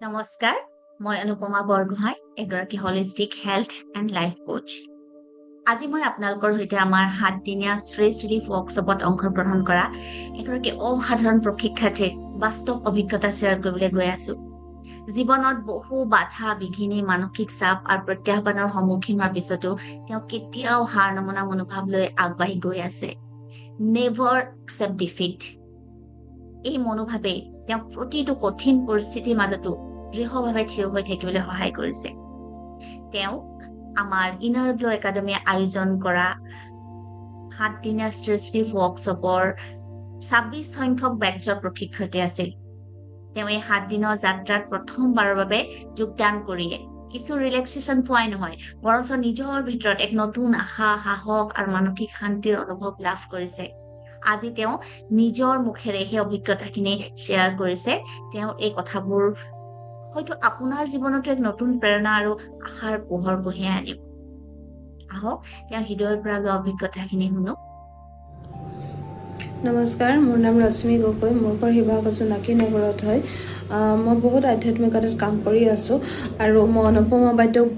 নমস্কাৰ, মই অনুপমা বৰগোহাঁই, এগৰাকী holistic health and life Koch. আজি মই আপোনালোকৰ সৈতে আমাৰ 7 দিনীয়া ষ্ট্ৰেছ ৰিলিফ ৱৰ্কশ্বপত অংশগ্ৰহণ কৰা এগৰাকী অসাধাৰণ প্ৰশিক্ষাৰ্থীৰ বাস্তৱ অভিজ্ঞতা শ্বেয়াৰ কৰিবলৈ গৈ আছো। জীৱনত বহু বাধা বিঘিনি মানসিক চাপ আৰু প্ৰত্যাহ্বানৰ সন্মুখীন হোৱাৰ পিছতো তেওঁ কেতিয়াও হাৰ নমনা মনোভাৱ লৈ আগবাঢ়ি গৈ আছে। Never accept defeat. এই মনোভাৱে তেওঁক প্ৰতিটো কঠিন পৰিস্থিতিৰ মাজতো দৃঢ়ভাৱে থিয় হৈ থাকিবলৈ সহায় কৰিছে। তেওঁ আমাৰ ইনাৰ গ্ল' একাডেমীয়ে আয়োজন কৰা 7 দিনীয়া ষ্ট্ৰেছ ৰিলিফ ৱৰ্কশ্বপৰ 26 সংখ্যক বেটছৰ প্ৰশিক্ষাৰ্থী আছিল। তেওঁ এই 7 দিনৰ যাত্ৰাত প্ৰথমবাৰৰ বাবে যোগদান কৰিয়ে কিছু ৰিলেক্সেশ্যন পোৱাই নহয়, বৰঞ্চ নিজৰ ভিতৰত এক নতুন আশা, সাহস আৰু মানসিক শান্তিৰ অনুভৱ লাভ কৰিছে। আজি তেওঁ নিজৰ মুখেৰে সেই অভিজ্ঞতাখিনি শ্বেয়াৰ কৰিছে। তেওঁ এই কথাবোৰ হয়তো আপোনাৰ জীৱনতো এক নতুন প্ৰেৰণা আৰু আশাৰ পোহৰ কঢ়িয়াই আনিব। আহক তেওঁ হৃদয়ৰ পৰা লোৱা অভিজ্ঞতাখিনি শুনো। নমস্কাৰ, মোৰ নাম ৰশ্মি গগৈ। মোৰ ঘৰ শিৱসাগৰ জোনাকী নগৰত হয়। মই বহুত আধ্যাত্মিকতাত কাম কৰি আছোঁ আৰু মই অনুপমা বাইদেউক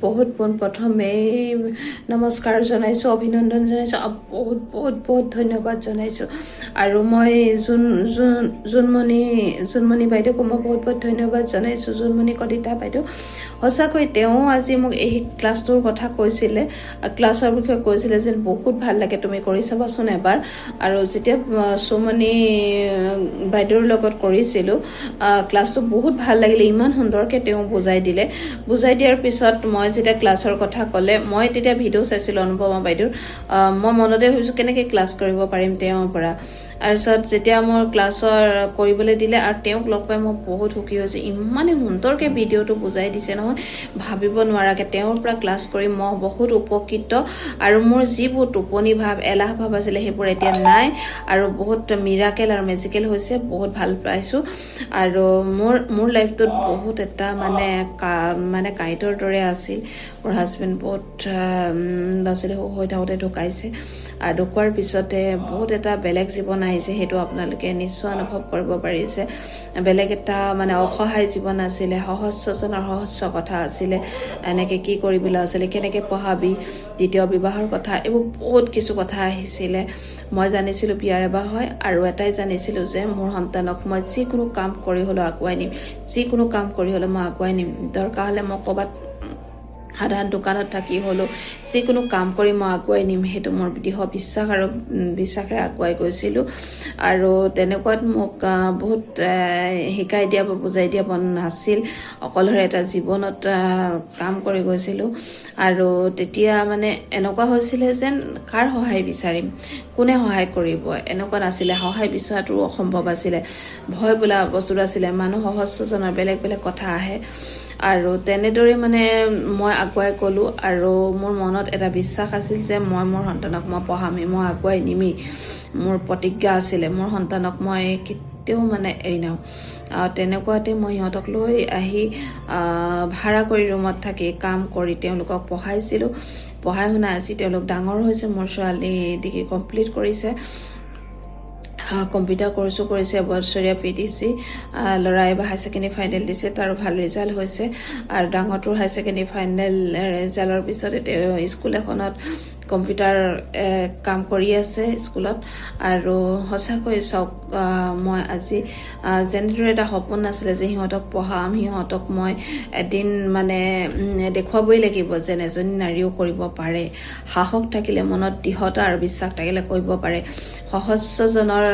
বহুত পোনপ্ৰথমেই নমস্কাৰ জনাইছোঁ, অভিনন্দন জনাইছোঁ, বহুত ধন্যবাদ জনাইছোঁ। আৰু মই জোনমণি বাইদেউকো মই বহুত ধন্যবাদ জনাইছোঁ, জোনমণি কলিতা বাইদেউ। সঁচাকৈ তেওঁ আজি মোক এই ক্লাছটোৰ কথা কৈছিলে, ক্লাছৰ বিষয়ে কৈছিলে যে বহুত ভাল লাগে, তুমি কৰি চাবাচোন এবাৰ। আৰু যেতিয়া সুমনি বাইদেউৰ লগত কৰিছিলোঁ ক্লাছটো বহুত ভাল লাগিলে, ইমান সুন্দৰকৈ তেওঁ বুজাই দিয়াৰ পিছত মই যেতিয়া ক্লাছৰ কথা ক'লে, মই তেতিয়া ভিডিঅ' চাইছিলোঁ অনুপমা বাইদেউৰ। মই মনতে ভাবিছোঁ কেনেকৈ ক্লাছ কৰিব পাৰিম তেওঁৰ পৰা। তাৰপিছত যেতিয়া মোৰ ক্লাছৰ কৰিবলৈ দিলে আৰু তেওঁক লগ পাই মই বহুত সুখী হৈছোঁ। ইমানেই সুন্দৰকৈ ভিডিঅ'টো বুজাই দিছে নহয়, ভাবিব নোৱাৰাকৈ। তেওঁৰ পৰা ক্লাছ কৰি মই বহুত উপকৃত আৰু মোৰ যিবোৰ টোপনি ভাৱ, এলাহ ভাৱ আছিলে সেইবোৰ এতিয়া নাই আৰু বহুত মিৰাকেল আৰু মেজিকেল হৈছে। বহুত ভাল পাইছোঁ আৰু মোৰ লাইফটোত বহুত এটা মানে কাঁইটৰ দৰে আছিল। মোৰ হাজবেণ্ড বহুত ল'ৰা ছোৱালী হৈ থাকোঁতে ঢুকাইছে আৰু ঢুকোৱাৰ পিছতে বহুত এটা বেলেগ জীৱন আহিছে, সেইটো আপোনালোকে নিশ্চয় অনুভৱ কৰিব পাৰিছে। বেলেগ এটা অসহায় জীৱন আছিলে, সহস্ৰজনৰ সহস্ৰ কথা আছিলে, এনেকৈ কি কৰিবলৈ আছিলে, কেনেকৈ পঢ়াবি, দ্বিতীয় বিবাহৰ কথা, এইবোৰ বহুত কিছু কথা আহিছিলে। মই জানিছিলোঁ বিয়াৰ এবাৰ হয় আৰু এটাই জানিছিলোঁ যে মোৰ সন্তানক মই যিকোনো কাম কৰি হ'লেও আগুৱাই নিম, দৰকাৰ হ'লে মই ক'ৰবাত সাধাৰণ দোকানত থাকি হ'লেও যিকোনো কাম কৰি মই আগুৱাই নিম, সেইটো মোৰ দৃঢ় বিশ্বাস আৰু বিশ্বাসেৰে আগুৱাই গৈছিলোঁ। আৰু তেনেকুৱাত মোক বহুত শিকাই দিয়া বা বুজাই দিয়া নাছিল। অকলশৰে এটা জীৱনত কাম কৰি গৈছিলোঁ আৰু তেতিয়া এনেকুৱা হৈছিলে যেন কাৰ সহায় বিচাৰিম, কোনে সহায় কৰিব, এনেকুৱা নাছিলে। সহায় বিচৰাটো অসম্ভৱ আছিলে, ভয় বোলা বস্তুটো আছিলে। মানুহ সহস্ৰজনৰ বেলেগ কথা আহে আৰু তেনেদৰে মই আগুৱাই গ'লোঁ আৰু মোৰ মনত এটা বিশ্বাস আছিল যে মই মোৰ সন্তানক মই পঢ়ামেই, মই আগুৱাই নিমেই। মোৰ প্ৰতিজ্ঞা আছিলে, মোৰ সন্তানক মই কেতিয়াও এৰি নাও। তেনেকুৱাতে মই সিহঁতক লৈ আহি ভাড়া কৰি ৰুমত থাকি কাম কৰি তেওঁলোকক পঢ়াইছিলোঁ। পঢ়াই শুনাই আজি তেওঁলোক ডাঙৰ হৈছে। মোৰ ছোৱালী ডিগ্ৰী কমপ্লিট কৰিছে, কম্পিউটাৰ কৰ্চো কৰিছে, বছৰীয়া PTC। ল'ৰাই এইবাৰ হায়াৰ ছেকেণ্ডেৰী ফাইনেল দিছে, তাৰো ভাল ৰিজাল্ট হৈছে। আৰু ডাঙৰটোৰ হায়াৰ ছেকেণ্ডেৰী ফাইনেল ৰিজাল্টৰ পিছতে তেওঁ স্কুল এখনত কম্পিউটাৰ কাম কৰি আছে স্কুলত। আৰু সঁচাকৈ চাওক, মই আজি যেনেদৰে এটা সপোন আছিলে যে সিহঁতক পঢ়াম, সিহঁতক মই এদিন দেখুৱাবই লাগিব যেন এজনী নাৰীও কৰিব পাৰে। সাহস থাকিলে, মনত দৃঢ়তা আৰু বিশ্বাস থাকিলে কৰিব পাৰে। সহস্ৰজনৰ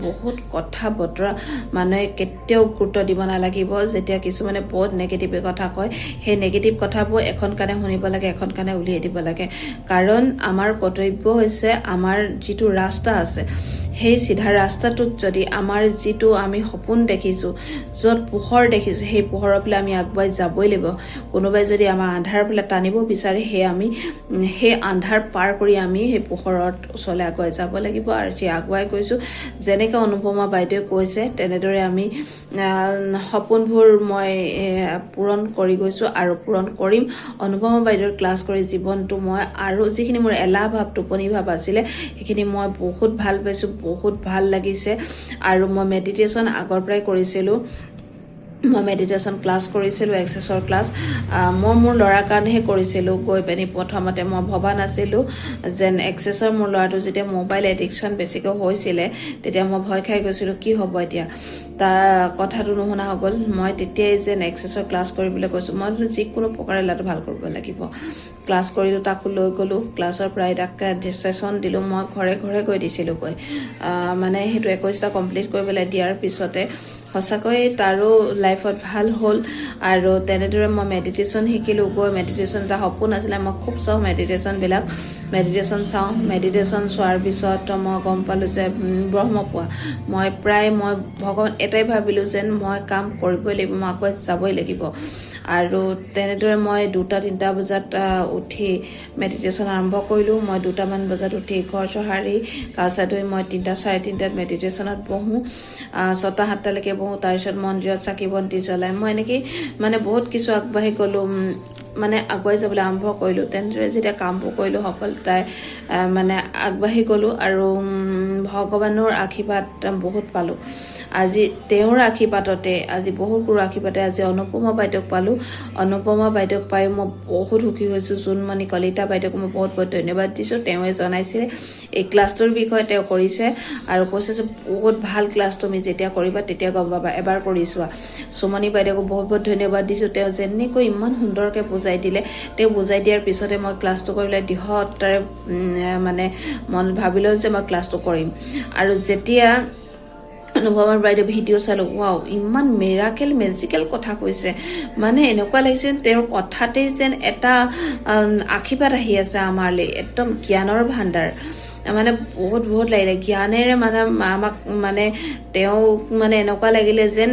বহুত কথা বতৰা মানুহে কেতিয়াও গুৰুত্ব দিব নালাগিব। যেতিয়া কিছুমানে বহুত নেগেটিভ কথা কয়, সেই নেগেটিভ কথাবোৰ এখন কাণে শুনিব লাগে, এখন কাণে উলিয়াই দিব লাগে। কাৰণ আমাৰ কৰ্তব্য হৈছে, আমাৰ যিটো ৰাস্তা আছে সেই চিধা ৰাস্তাটোত যদি আমাৰ যিটো আমি সপোন দেখিছোঁ, য'ত পোহৰ দেখিছোঁ, সেই পোহৰৰ ফালে আমি আগুৱাই যাবই লাগিব। কোনোবাই যদি আমাৰ আন্ধাৰ ফালে টানিব বিচাৰে, আমি সেই আন্ধাৰ পাৰ কৰি আমি সেই পোহৰৰ ওচৰলৈ আগুৱাই যাব লাগিব। আৰু যি আগুৱাই গৈছোঁ, যেনেকৈ অনুপমা বাইদেৱে কৈছে তেনেদৰে আমি সপোনবোৰ মই পূৰণ কৰি গৈছোঁ আৰু পূৰণ কৰিম। অনুপমা বাইদেউৰ ক্লাছ কৰি জীৱনটো মই আৰু যিখিনি মোৰ এলাহ ভাৱ, টোপনি ভাৱ আছিলে, সেইখিনি মই বহুত ভাল পাইছোঁ, বহুত ভাল লাগিছে। আৰু মই মেডিটেশ্যন আগৰ পৰাই কৰিছিলোঁ। মই মেডিটেশ্যন ক্লাছ কৰিছিলোঁ, এক্সেছৰ ক্লাছ মই মোৰ ল'ৰাৰ কাৰণেহে কৰিছিলোঁ। গৈ পিনি প্ৰথমতে মই ভবা নাছিলোঁ যেন এক্সেছৰ মোৰ ল'ৰাটো যেতিয়া মোবাইল এডিকশ্যন বেছিকৈ হৈছিলে তেতিয়া মই ভয় খাই গৈছিলোঁ কি হ'ব এতিয়া, তাৰ কথাটো নুশুনা হৈ গ'ল। মই তেতিয়াই যেন এক্সেছৰ ক্লাছ কৰিবলৈ কৈছোঁ, মই যিকোনো প্ৰকাৰে ল'ৰাটো ভাল কৰিব লাগিব। ক্লাছ কৰিলোঁ, তাকো লৈ গ'লোঁ ক্লাছৰ প্ৰায় তাক ছেশ্যন দিলোঁ। মই ঘৰে ঘৰে গৈ দিছিলোঁ গৈ মানে সেইটো 21টা কমপ্লিট কৰিবলৈ দিয়াৰ পিছতে সঁচাকৈ তাৰো লাইফত ভাল হ'ল। আৰু তেনেদৰে মই মেডিটেশ্যন শিকিলোঁ। গৈ মেডিটেশ্যন এটা সপোন আছিলে, মই খুব চাওঁ মেডিটেশ্যন চাওঁ। মেডিটেশ্যন চোৱাৰ পিছত মই গম পালোঁ যে ব্ৰহ্মপুৱা মই ভগৱান এটাই ভাবিলোঁ যেন মই কাম কৰিবই লাগিব, মই আগুৱাই যাবই লাগিব। আৰু তেনেদৰে মই 2টা-3টা বজাত উঠি মেডিটেশ্যন আৰম্ভ কৰিলোঁ। মই 2টামান বজাত উঠি ঘৰ চহাৰি গা চা ধুই মই 3টা-3:30 মেডিটেশ্যনত বহোঁ, 6টা-7টালৈকে বহোঁ। তাৰপিছত মন্দিৰত চাকি বন্তি জ্বলাই মই এনেকেই মানে বহুত কিছু আগবাঢ়ি গ'লোঁ, মানে আগুৱাই যাবলৈ আৰম্ভ কৰিলোঁ। তেনেদৰে যেতিয়া কামবোৰ কৰিলোঁ সফলতাই মানে আগবাঢ়ি গ'লোঁ আৰু ভগৱানৰ আশীৰ্বাদ বহুত পালোঁ। আজি তেওঁৰ আশীৰ্বাদতে, আজি বহুত গুৰুৰ আশীৰ্বাদে আজি অনুপমা বাইদেউক পালোঁ। অনুপমা বাইদেউক পাই মই বহুত সুখী হৈছোঁ। জোনমণি কলিতা বাইদেউক মই বহুত বহুত ধন্যবাদ দিছোঁ। তেওঁৱে জনাইছিলে এই ক্লাছটোৰ বিষয়ে, তেওঁ কৰিছে আৰু কৈছে যে বহুত ভাল ক্লাছ, তুমি যেতিয়া কৰিবা তেতিয়া গম পাবা, এবাৰ কৰি চোৱা। সুমনি বাইদেউকো বহুত বহুত ধন্যবাদ দিছোঁ। তেওঁ যেনেকৈ ইমান সুন্দৰকৈ বুজাই দিলে, তেওঁ বুজাই দিয়াৰ পিছতে মই ক্লাছটো কৰিবলৈ দৃঢ়তাৰে মানে মন ভাবিলোঁ যে মই ক্লাছটো কৰিম। আৰু যেতিয়া অনুপমা বাইদেউ ভিডিঅ' চালোঁ, ৱাও ইমান মেজিকেল কথা কৈছে, মানে এনেকুৱা লাগিছে তেওঁৰ কথাতেই যেন এটা আশীৰ্বাদ আহি আছে আমালৈ, একদম জ্ঞানৰ ভাণ্ডাৰ। মানে বহুত বহুত লাগিলে জ্ঞানেৰে মানে আমাক মানে তেওঁক মানে এনেকুৱা লাগিলে যেন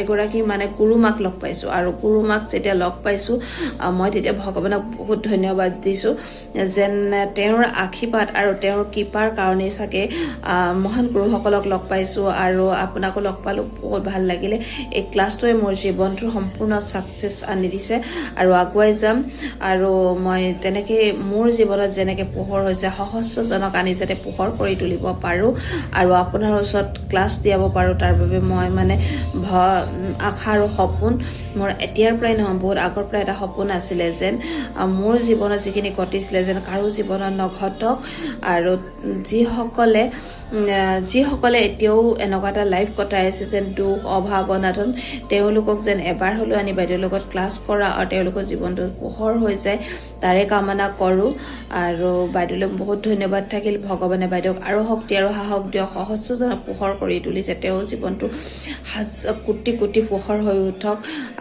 এগৰাকী মানে গুৰু মাক লগ পাইছোঁ। আৰু গুৰু মাক যেতিয়া লগ পাইছোঁ মই তেতিয়া ভগৱানক বহুত ধন্যবাদ দিছোঁ যেন তেওঁৰ আশীৰ্বাদ আৰু তেওঁৰ কৃপাৰ কাৰণেই চাগে মহান গুৰুসকলক লগ পাইছোঁ আৰু আপোনাকো লগ পালোঁ। বহুত ভাল লাগিলে। এই ক্লাছটোৱে মোৰ জীৱনটোৰ সম্পূৰ্ণ ছাকচেছ আনি দিছে আৰু আগুৱাই যাম। আৰু মই তেনেকৈ মোৰ জীৱনত যেনেকৈ পোহৰ হৈছে সহস্ৰজনক আনি যাতে পোহৰ কৰি তুলিব পাৰোঁ আৰু আপোনাৰ ওচৰত ক্লাছ দিয়াব পাৰোঁ, তাৰ বাবে মই মানে আশা আৰু সপোন মোৰ এতিয়াৰ পৰাই নহয়, বহুত আগৰ পৰাই এটা সপোন আছিলে যেন মোৰ জীৱনত যিখিনি ঘটিছিলে যেন কাৰো জীৱনত নঘটক। আৰু যিসকলে এতিয়াও এনেকুৱা এটা লাইফ কটাই আছে যেন দুখ অভাৱ অনাটন, তেওঁলোকক যেন এবাৰ হ'লেও আনি বাইদেউৰ লগত ক্লাছ কৰা আৰু তেওঁলোকৰ জীৱনটো পোহৰ হৈ যায় তাৰে কামনা কৰোঁ। আৰু বাইদেউলৈ বহুত ধন্যবাদ থাকিল। ভগৱানে বাইদেউক আৰু শক্তি আৰু সাহস দিয়ক, সহস্ৰজনক পোহৰ কৰি তুলিছে, তেওঁ জীৱনটো কোটি কোটি পোহৰ হৈ উঠক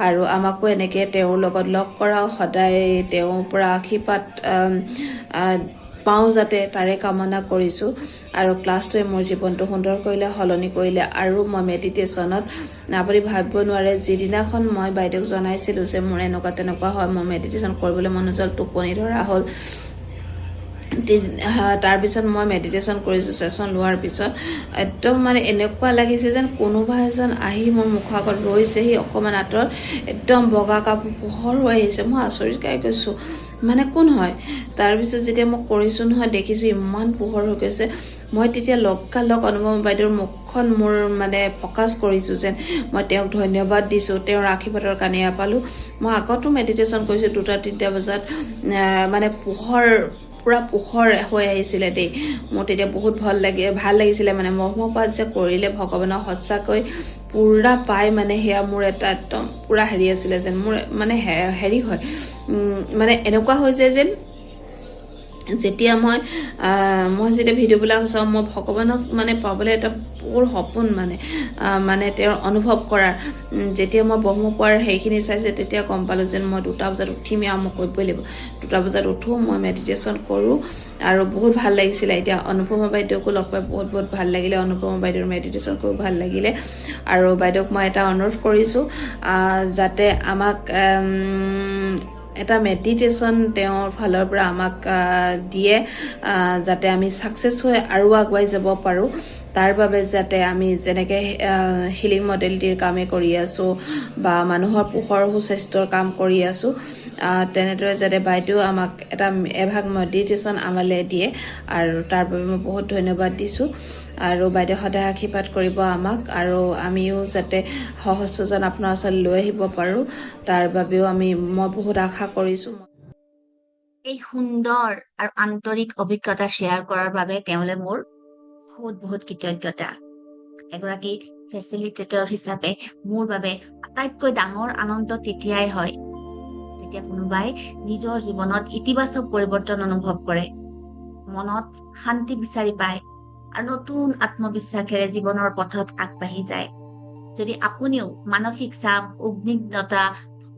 আৰু আমাকো এনেকৈ তেওঁৰ লগত লগ কৰাও, সদায় তেওঁৰ পৰা আশীৰ্বাদ পাওঁ যাতে তাৰে কামনা কৰিছোঁ। আৰু ক্লাছটোৱে মোৰ জীৱনটো সুন্দৰ কৰিলে, সলনি কৰিলে। আৰু মই মেডিটেশ্যনত আপুনি ভাবিব নোৱাৰে, যিদিনাখন মই বাইদেউক জনাইছিলোঁ যে মোৰ এনেকুৱা তেনেকুৱা হয়, মই মেডিটেশ্যন কৰিবলৈ মন নজল, টোপনি ধৰা হ'ল, তাৰপিছত মই মেডিটেশ্যন কৰিছোঁ। ছেশ্যন লোৱাৰ পিছত একদম মানে এনেকুৱা লাগিছে যেন কোনোবা এজন আহি মোৰ মুখৰ আগত ৰৈছেহি অকণমান আঁতৰত, একদম বগা কাপোৰ পোহৰ হৈ আহিছে। মই আচৰিত খাই গৈছোঁ, মানে কোন হয়? তাৰপিছত যেতিয়া মই কৰিছোঁ নহয়, দেখিছোঁ ইমান পোহৰ হৈ গৈছে। মই তেতিয়া লগালগ অনুপমা বাইদেউৰ মুখখন মোৰ মানে ফ'কাছ কৰিছোঁ যেন মই তেওঁক ধন্যবাদ দিছোঁ, তেওঁৰ আশীৰ্বাদৰ কাৰণে পালোঁ। মই আগতো মেডিটেশ্যন কৰিছোঁ 2টা-3টা বজাত, মানে পুৰা পোহৰ হৈ আহিছিলে দেই। মোৰ তেতিয়া বহুত ভাল লাগিছিলে, মানে ব্ৰহ্মপাত যে কৰিলে ভগৱানক সঁচাকৈ পুৰা পাই, মানে সেয়া মোৰ এটা একদম পুৰা হেৰি আছিলে যেন মোৰ মানে হেৰি হয়, মানে এনেকুৱা হৈ যায় যেন যেতিয়া মই যেতিয়া ভিডিঅ'বিলাক চাওঁ, মই ভগৱানক মানে পাবলৈ এটা বৰ সপোন মানে তেওঁৰ অনুভৱ কৰাৰ। যেতিয়া মই ব্ৰহ্মপুৱাৰ সেইখিনি চাইছোঁ তেতিয়া গম পালোঁ যেন মই 2টা বজাত উঠিমেই আৰু মই কৰিবই লাগিব। 2টা বজাত উঠোঁ, মই মেডিটেশ্যন কৰোঁ আৰু বহুত ভাল লাগিছিলে। এতিয়া অনুপমা বাইদেউকো লগ পাই বহুত বহুত ভাল লাগিলে, অনুপমা বাইদেউৰ মেডিটেশ্যন কৰি ভাল লাগিলে। আৰু বাইদেউক মই এটা অনুৰোধ কৰিছোঁ যাতে আমাক এটা মেডিটেশ্যন তেওঁৰ ফালৰ পৰা আমাক দিয়ে, যাতে আমি ছাকচেছ হৈ আৰু আগুৱাই যাব পাৰোঁ। তাৰ বাবে যাতে আমি যেনেকৈ হিলিং মডেলিটিৰ কামেই কৰি আছোঁ বা মানুহৰ পোহৰ সুস্বাস্থ্যৰ কাম কৰি আছোঁ, তেনেদৰে যাতে বাইদেউ আমাক এভাগ মেডিটেশ্যন আমালৈ দিয়ে। আৰু তাৰ বাবে মই বহুত ধন্যবাদ দিছোঁ। আৰু বাইদেউ সদায় আশীৰ্বাদ কৰিব আমাক আৰু আমিও যাতে সহস্ৰজন আপোনাৰ ওচৰত লৈ আহিব পাৰোঁ তাৰ বাবেও মই বহুত আশা কৰিছোঁ। এই সুন্দৰ আৰু আন্তৰিক অভিজ্ঞতা শ্বেয়াৰ কৰাৰ বাবে তেওঁলৈ মোৰ বহুত কৃতজ্ঞতা। এগৰাকী ফেচিলিটেটৰ হিচাপে মোৰ বাবে আটাইতকৈ ডাঙৰ আনন্দ তেতিয়াই হয় যেতিয়া কোনোবাই নিজৰ জীৱনত ইতিবাচক পৰিৱৰ্তন অনুভৱ কৰে, মনত শান্তি বিচাৰি পায় আৰু নতুন আত্মবিশ্বাসেৰে জীৱনৰ পথত আগবাঢ়ি যায়। যদি আপুনিও মানসিক চাপ, উদ্বিগ্নতা,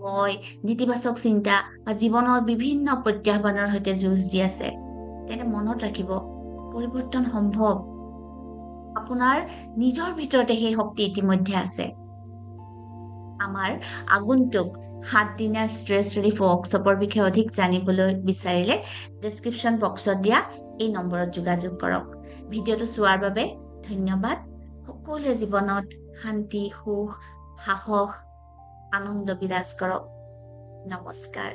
ভয়, নেতিবাচক চিন্তা বা জীৱনৰ বিভিন্ন প্ৰত্যাহ্বানৰ সৈতে যুঁজ দি আছে, তেন্তে মনত ৰাখিব পৰিৱৰ্তন সম্ভৱ। আপোনাৰ নিজৰ ভিতৰতে সেই শক্তি ইতিমধ্যে আছে। আমাৰ আগন্তুক 7 দিনীয়া ষ্ট্ৰেছ ৰিলিফ ৱৰ্কশ্বপৰ বিষয়ে অধিক জানিবলৈ বিচাৰিলে ডেছক্ৰিপশ্যন বক্সত দিয়া এই নম্বৰত যোগাযোগ কৰক। ভিডিঅ'টো চোৱাৰ বাবে ধন্যবাদ। সকলোৱে জীৱনত শান্তি, সুখ, সাহস, আনন্দ বিৰাজ কৰক। নমস্কাৰ।